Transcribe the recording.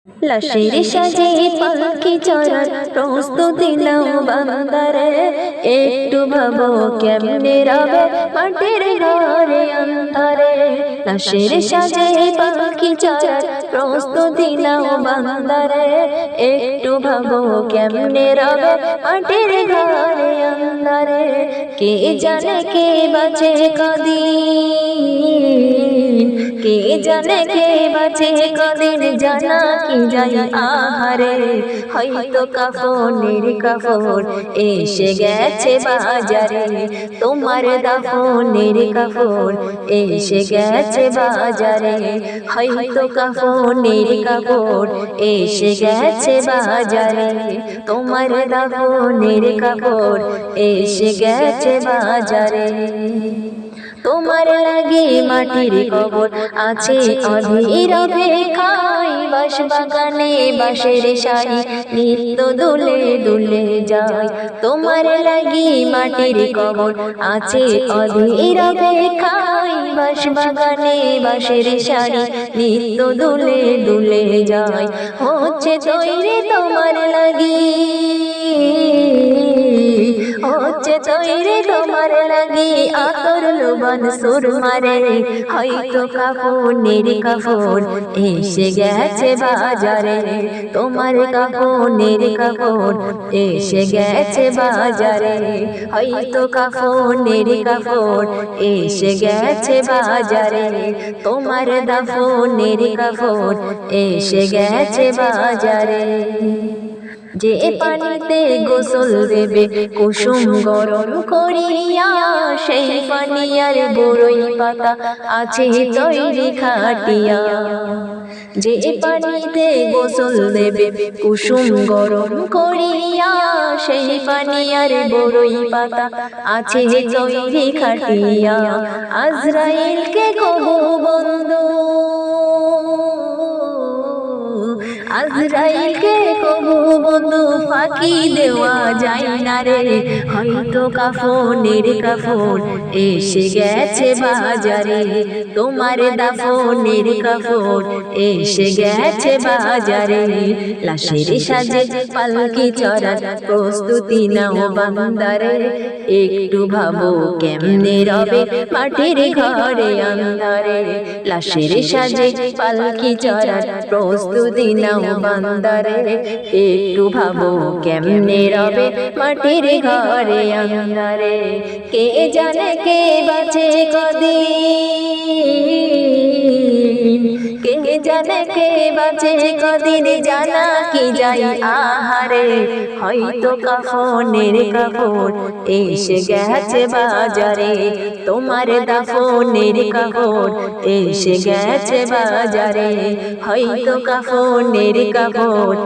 লাশের সাজে পালকি চড়ার প্রস্তুতি নাও বান্দারে, একটু ভাবো কেমনে রবে মাটির ঘরে অন্ধারে। লাশের সাজে পালকি চড়ার প্রস্তুতি নাও বান্দারে, একটু ভাবো কেমনে রবে মাটির ঘরে অন্ধারে। কে জানে কে বাঁচে কদিন, কে জানে কে বাঁচে কদিন, জানা কি যায় আহারে। হয়তো কাফনের কাফন এসে গেছে বাজারে, তোমার দাফনের কাফন এসে গেছে বাজারে। হয়তো কাফনের কাপড় এসে গেছে বাজারে, তোমার দাফনের কাপড় এসে গেছে বাজারে। তোমার লাগে মাটির কবর আছে অধীর অপেক্ষায়, বাঁশ বাগানে বাঁশের সারি নিত্য দুলে দুলে যায়। তোমার লাগে মাটির কবর আছে অধীর অপেক্ষায়, বাঁশ বাগানে বাঁশের সারি নিত্য দুলে দুলে যায়। হচ্ছে তৈরি তোমার লাগি, হচ্ছে তৈরি তোমার লাগি আতর লোবান সুরমারে। হয়তো কাফনের কাফন এসে গেছে বাজারে, তোমার কাফনের কাফন এসে গেছে বাজারে। হয়তো কাফনের কাফন এসে গেছে বাজারে, তোমার দাফনের কাফন এসে গেছে বাজারে। যে পানিতে গোসল দেবে কুসুম গরম করিয়া, সেই পানি আর বড়ই পাতা আছে তৈরি খাটিয়া। যে পানিতে গোসল দেবে কুসুম গরম করিয়া, সেই পানি আর বড়ই পাতা আছে তৈরি খাটিয়া। আজরাইলকে কহো বন্ধু, আজরাইলকে কহো বন্ধু, ফাঁকি দেওয়া যায় না রে। হয়তো কাফনের কাফন এসে গেছে বাজারে, তোমার দাফনের কাফন এসে গেছে বাজারে। লাশের সাজে পালকি চড়ার প্রস্তুতি নাও বান্দারে, একটু ভাবো কেমনে রবে মাটির ঘরে অন্ধারে। লাশের সাজে পালকি চড়ার প্রস্তুতি নাও বান্দারে, একটু ভাবো কেমনে রবে মাটির ঘরে অন্ধারে। কে জানে কে বাঁচে কদিন, কে জানে কে বাঁচে কদিন, জানা কি যায় আহারে। হয়তো কাফনের কাপড় এসে গেছে বাজারে, তোমার দাফনের কাপড় এসে গেছে বাজারে। হয়তো কাফনের কাপড়